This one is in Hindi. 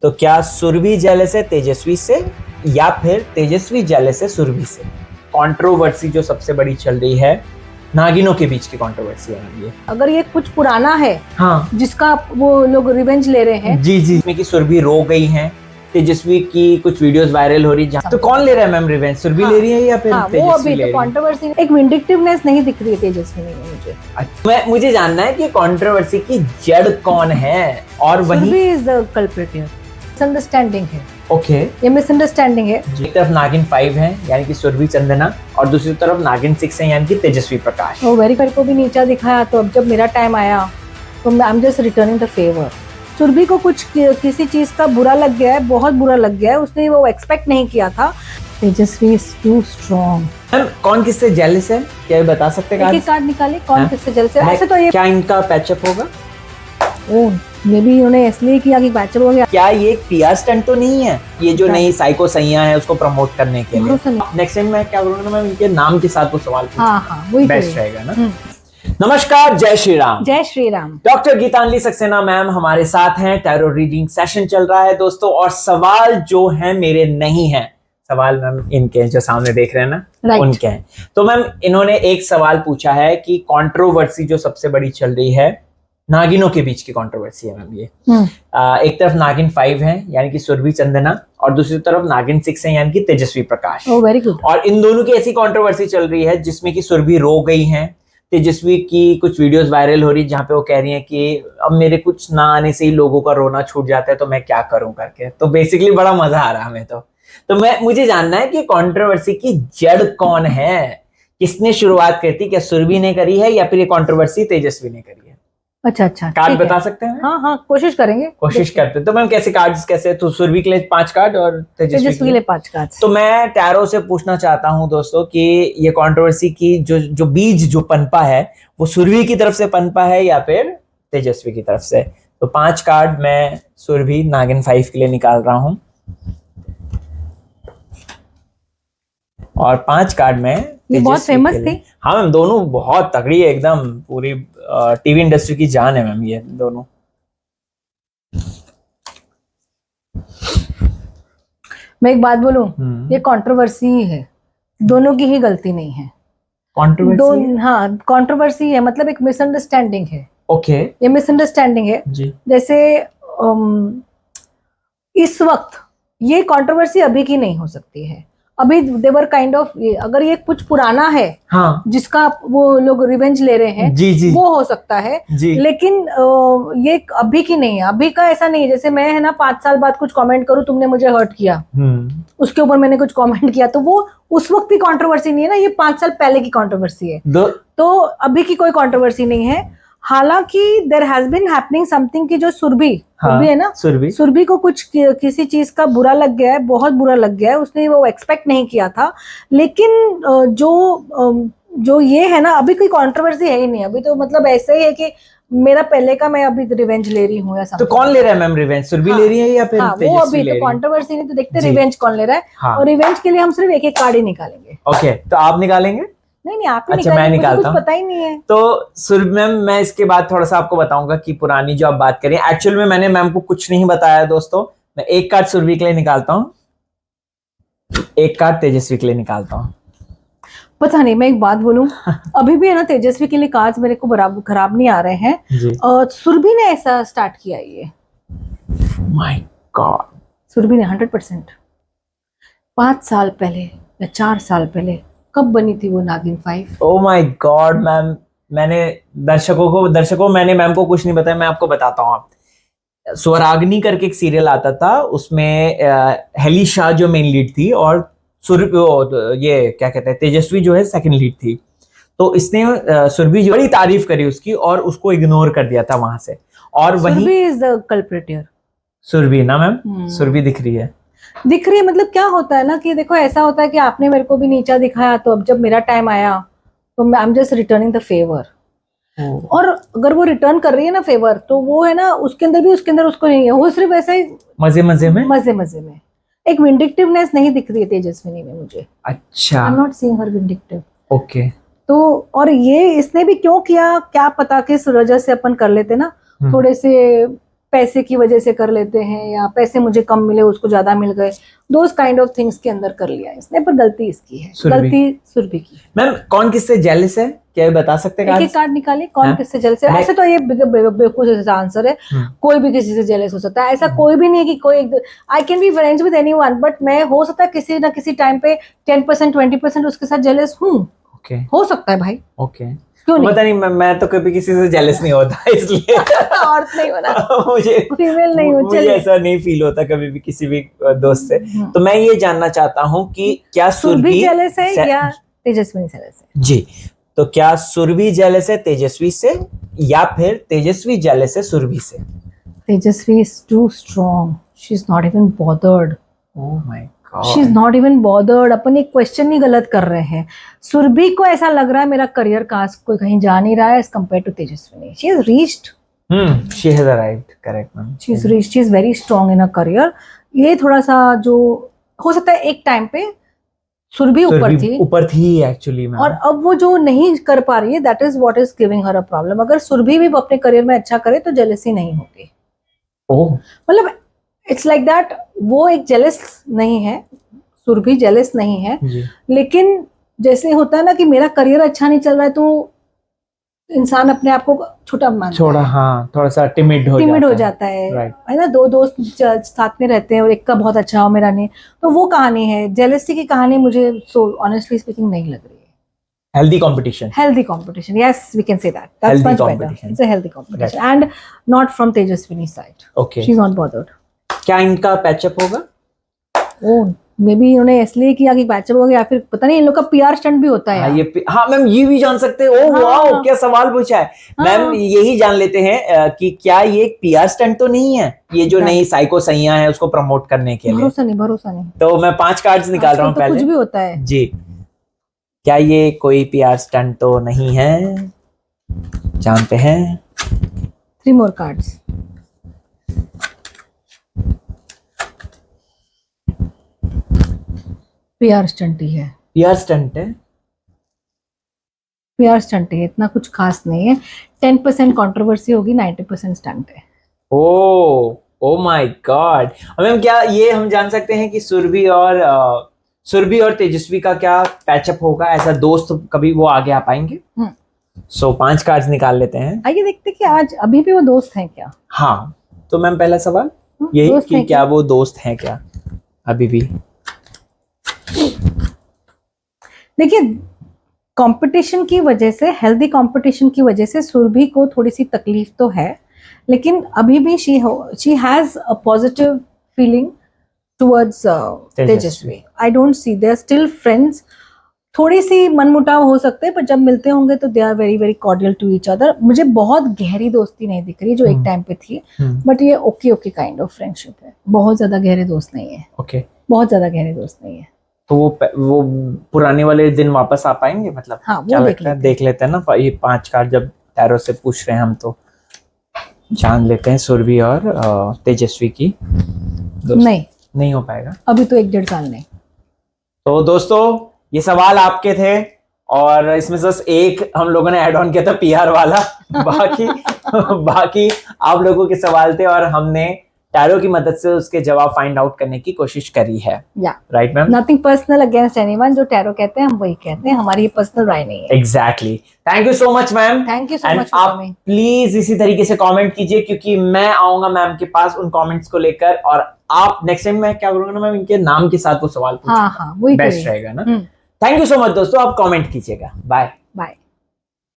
तो क्या सुरभि जेलस है तेजस्वी से या फिर तेजस्वी जेलस है सुरभि से? कंट्रोवर्सी जो सबसे बड़ी चल रही है, नागिनों के बीच की कंट्रोवर्सी है ये। अगर ये कुछ पुराना है हाँ जिसका वो लोग रिवेंज ले रहे हैं। जी जी, इसमें की सुरभि रो गई हैं, तेजस्वी की कुछ वीडियोस वायरल हो रही है। तो कौन ले रहा है मैम रिवेंज, सुरभि ले रही है या फिर हाँ, वो तेजस्वी अभी ले तो रही है? कंट्रोवर्सी, एक विंडिक्टिवनेस नहीं दिख रही है तेजस्वी में मुझे। मुझे जानना है कि कंट्रोवर्सी की जड़ कौन है और वही Surabhi is the culprit here. Misunderstanding है। ओके, ये मिसअंडरस्टैंडिंग है। एक तरफ नागिन 5 है यानी कि सुरभि चंदना और दूसरी तरफ नागिन 6 है यानी कि तेजस्वी प्रकाश। वो वेरीफाई को भी नीचा दिखाया, तो अब जब मेरा टाइम आया तो I am just returning the favour. Surabhi को कुछ किसी चीज का बुरा लग गया है, बहुत बुरा लग गया है, उसने वो एक्सपेक्ट नहीं किया था। तेजस्वी इज टू स्ट्रॉन्ग। मैम कौन किससे जेलस है, क्या ये बता सकते हैं? एक कार्ड निकाले, कौन हाँ? किससे जल से। ऐसे तो ये क्या इनका पैचअप होगा? ये भी उन्होंने इसलिए किया कि बैचअप हो गया। क्या ये पीआर स्टंट तो नहीं है, ये जो नई साइको सैया है उसको प्रमोट करने के लिए? भरोसा नहीं। नेक्स्ट टाइम मैं क्या करूंगा, मैं इनके नाम के साथ वो सवाल पूछूंगा। हाँ वही बेस्ट रहेगा ना। नमस्कार, जय श्री राम। जय श्री राम। डॉक्टर गीतांजलि सक्सेना मैम हमारे साथ हैं। टैरो रीडिंग सेशन चल रहा है दोस्तों, और सवाल जो है मेरे नहीं है, सवाल मैम इनके जो सामने देख रहे हैं ना उनके हैं। तो मैम इन्होंने एक सवाल पूछा है कि कंट्रोवर्सी जो सबसे बड़ी चल रही है, नागिनों के बीच की कंट्रोवर्सी है मैम ये। एक तरफ नागिन 5 है यानी कि सुरभि चंदना और दूसरी तरफ नागिन 6 है यानी कि तेजस्वी प्रकाश। Very good. और इन दोनों की ऐसी कंट्रोवर्सी चल रही है जिसमें कि सुरभि रो गई हैं, तेजस्वी की कुछ वीडियोस वायरल हो रही है जहां पे वो कह रही हैं कि अब मेरे कुछ ना आने से ही लोगों का रोना छूट जाता है तो मैं क्या करूं करके। तो बेसिकली बड़ा मजा आ रहा है हमें। तो मुझे जानना है कि कंट्रोवर्सी की जड़ कौन है, किसने शुरुआत करी थी? क्या सुरभि ने करी है या फिर ये कंट्रोवर्सी तेजस्वी ने करी है? अच्छा, कार्ड बता सकते हैं? हाँ कोशिश करेंगे, कोशिश करते हैं। तो मैम कैसे कार्ड्स कैसे? तो सुरभि के लिए 5 कार्ड और तेजस्वी के लिए 5 कार्ड। तो मैं टैरो से पूछना चाहता हूं दोस्तों कि ये कंट्रोवर्सी की जो बीज जो पनपा है वो सुरभि की तरफ से पनपा है या फिर तेजस्वी की तरफ से? तो 5 कार्ड मैं सुरभि नागिन 5 के लिए निकाल रहा हूं और 5 कार्ड में ये बहुत फेमस थी। हाँ मैम, दोनों बहुत तगड़ी है एकदम, पूरी टीवी इंडस्ट्री की जान है मैम ये दोनों। मैं एक बात बोलूं, ये कंट्रोवर्सी ही है, दोनों की ही गलती नहीं है। कंट्रोवर्सी? हाँ कंट्रोवर्सी है, मतलब एक मिसअंडरस्टैंडिंग है। ओके, ये मिसअंडरस्टैंडिंग है जी। जैसे इस वक्त ये कंट्रोवर्सी अभी की नहीं हो सकती है। अभी देवर काइंड ऑफ, अगर ये कुछ पुराना है हाँ जिसका वो लोग रिवेंज ले रहे हैं, जी जी, वो हो सकता है जी। लेकिन ये अभी की नहीं है। अभी का ऐसा नहीं है जैसे मैं है ना 5 साल बाद कुछ कमेंट करूं, तुमने मुझे हर्ट किया, उसके ऊपर मैंने कुछ कमेंट किया, तो वो उस वक्त की कंट्रोवर्सी नहीं है ना, ये 5 साल पहले की कंट्रोवर्सी है। तो अभी की कोई कंट्रोवर्सी नहीं है। हालांकि there has been happening something की जो सुरभि है ना, सुरभि को कुछ किसी चीज का बुरा लग गया है, बहुत बुरा लग गया है, उसने वो एक्सपेक्ट नहीं किया था। लेकिन जो ये है ना, अभी कोई कंट्रोवर्सी है ही नहीं। अभी तो मतलब ऐसे ही है कि मेरा पहले का, मैं अभी रिवेंज ले रही हूँ। तो कौन ले रहा है मैम रिवेंज, सुरभि ले रही है या फिर तेजस्वी वो अभी ले रही तो है? कंट्रोवर्सी नहीं, तो देखते रिवेंज कौन ले रहा है। हाँ। और रिवेंज के लिए हम सिर्फ एक कार्ड ही निकालेंगे। ओके, तो आप निकालेंगे? नहीं आप अच्छा, मैं निकालता हूँ। पता ही नहीं है। तो सुरभि मैम, मैं इसके बाद थोड़ा सा आपको बताऊंगा कि पुरानी जो आप बात करें, एक्चुअल में मैंने मैम को कुछ नहीं बताया दोस्तों। मैं एक कार्ड सुरभि के लिए निकालता हूँ, एक कार्ड तेजस्वी के लिए निकालता हूँ। पता नहीं, मैं एक बात बोलूं, अभी भी है ना तेजस्वी के लिए कार्ड्स मेरे को बराबर खराब नहीं आ रहे हैं। और सुरभि ने ऐसा स्टार्ट किया ये। माय गॉड, सुरभि ने 100%। 5 साल पहले या 4 साल पहले कब बनी थी वो नागिन 5? ओ माय गॉड मैम, मैंने दर्शकों मैंने मैम को कुछ नहीं बताया, मैं आपको बताता हूँ। आप स्वराग्नि करके एक सीरियल आता था, उसमें हेली शाह जो मेन लीड थी और ये क्या कहते हैं तेजस्वी जो है सेकंड लीड थी। तो इसने सुरभि जो बड़ी तारीफ करी उसकी और उसको इग्नोर कर दिया था वहां से। और वही Surabhi is the culprit here. Surabhi ना मैम, सुरभि दिख रही है मतलब क्या होता है ना कि देखो, ऐसा होता है कि आपने मेरे को भी नीचा दिखाया, तो अब जब मेरा टाइम आया तो I am just returning the favour. और अगर वो रिटर्न कर रही है ना फेवर, तो वो है ना उसके अंदर उसको नहीं है, वो सिर्फ ऐसा ही मजे में एक विंडिक्टिवनेस नहीं दिख रही है तेजस्विनी में मुझे। अच्छा, I am not seeing her vindictive. Okay. तो और ये इसने भी क्यों किया क्या पता, किस वजह से अपन कर लेते ना थोड़े से पैसे की वजह से कर लेते हैं, या पैसे मुझे कम मिले उसको ज्यादा मिल गए, दोस काइंड ऑफ थिंग्स के अंदर कर लिया इसने, पर गलती इसकी है, गलती सुरभि की। मैम कौन किससे जेलस है, क्या ये बता सकते हैं? एक कार्ड निकालिए, कौन किससे जेलस है। ऐसे तो ये बेवकूफ जैसा आंसर है, कोई भी किसी से जेलस हो सकता है, ऐसा कोई भी नहीं है कि कोई, I can be friends with anyone, but मैं हो सकता है किसी ना किसी टाइम पे 10% 20% उसके साथ जेलस हूँ। हो सकता है भाई। क्यों नहीं? पता नहीं, मैं तो कभी किसी से जेलस नहीं होता इसलिए औरत नहीं होना मुझे फीमेल नहीं हो, मुझे ऐसा नहीं फील होता कभी भी किसी भी दोस्त से। तो मैं ये जानना चाहता हूँ कि क्या सुरभि जेलस है या तेजस्वी जेलस है? जी, तो क्या सुरभि जेलस है तेजस्वी से, या फिर तेजस्वी जेलस है सुरभि से? तेजस्वी is too strong. She's not even bothered. Oh my God. She's not even bothered. अपन एक क्वेश्चन ही गलत कर रहे हैं। सुरभि को ऐसा लग रहा है मेरा करियर कास्ट कोई कहीं जा नहीं रहा है as compared to Tejashwi. She has reached. She has arrived. Correct, ma'am. She has reached. She is very strong in her career. ये थोड़ा सा जो हो सकता है एक टाइम पे सुरभि ऊपर थी एक्चुअली में, और अब वो जो नहीं कर पा रही है, that is what is giving her a problem. अगर सुरभि भी अपने करियर में अच्छा करे तो जेलसी नहीं होगी। मतलब इट्स लाइक दैट, वो एक जेलस नहीं है, सुरभि जेलस नहीं है, लेकिन जैसे होता है ना कि मेरा करियर अच्छा नहीं चल रहा है तो इंसान अपने आप को छोटा मानता है, हाँ, थोड़ा सा टिमिड हो जाता है, है ना। दो दोस्त साथ में रहते हैं और एक का बहुत अच्छा हो मेरा नहीं, तो वो कहानी है, जेलसी की कहानी मुझे सो ऑनेस्टली स्पीकिंग नहीं लग रही है। healthy competition, yes, we can say that, that's much better, it's a healthy competition, and not from Tejaswini's side. She's not bothered. क्या इनका पैचअप होगा? मे बी उन्होंने इसलिए किया कि पैचअप हो गया, या फिर पता नहीं इन लोग का पीआर स्टंट भी होता है। हाँ मैम, ये भी जान सकते हैं। ओह वाओ, क्या सवाल पूछा है मैम। यही जान लेते हैं कि क्या ये एक पीआर स्टंट तो नहीं है, ये जो नई साइको सैया है उसको प्रमोट करने के लिए? भरोसा नहीं। तो मैं 5 कार्ड्स निकाल रहा हूँ पहले। कुछ भी होता है जी। क्या ये कोई पीआर स्टंट तो नहीं है? जानते हैं। 3 more cards. पीआर स्टंट ही है। पीआर स्टंट है, पीआर स्टंट है, इतना कुछ खास नहीं है। 10% कंट्रोवर्सी होगी, 90% स्टंट है। Oh my God. मैम क्या ये हम जान सकते हैं कि सुरभि और तेजस्वी का क्या पैचअप होगा? ऐसा दोस्त कभी वो आगे आ पाएंगे? 5 कार्ड्स निकाल लेते हैं। आइए देखते हैं कि आज अभी भी वो दोस्त हैं क्या। हाँ, तो मैम पहला सवाल यही कि क्या वो दोस्त हैं क्या अभी भी? देखिए, कंपटीशन की वजह से, हेल्दी कंपटीशन की वजह से सुरभि को थोड़ी सी तकलीफ तो है, लेकिन अभी भी she has a positive feeling towards Tejasswi. I don't see, they are still friends. थोड़ी सी मनमुटाव हो सकते हैं, पर जब मिलते होंगे तो they are very very cordial to each other. मुझे बहुत गहरी दोस्ती नहीं दिख रही जो एक टाइम पे थी, बट ये ओके काइंड ऑफ फ्रेंडशिप है। बहुत ज्यादा गहरे दोस्त नहीं है। बहुत ज्यादा गहरे दोस्त नहीं है। तो वो पुराने वाले दिन वापस आ पाएंगे? मतलब हाँ, वो देख लेते हैं ना। ये 5 कार्ड जब टैरो से पूछ रहे हैं हम, तो जान लेते हैं सुरभि और तेजस्वी की। नहीं हो पाएगा अभी तो 1-1.5 साल नहीं। तो दोस्तों, ये सवाल आपके थे और इसमें बस एक हम लोगों ने ऐड ऑन किया था पीआर वाला। बाकी आप लोगों के सवाल थे और हमने टैरो की मदद से उसके जवाब फाइंड आउट करने की कोशिश करी है। Right ma'am? Nothing personal against anyone, जो टैरो कहते हैं हम वही कहते हैं, हमारी ये पर्सनल राय नहीं है। Exactly. Thank you so much ma'am. Thank you so much. आप प्लीज इसी तरीके से कमेंट कीजिए, क्योंकि मैं आऊंगा मैम के पास उन कमेंट्स को लेकर, और आप नेक्स्ट टाइम मैं क्या करूंगा ना मैम, इनके नाम के साथ वो सवाल पूछूंगा। हाँ, वही बेस्ट रहेगा ना। थैंक यू सो मच दोस्तों, आप कमेंट कीजिएगा। बाय।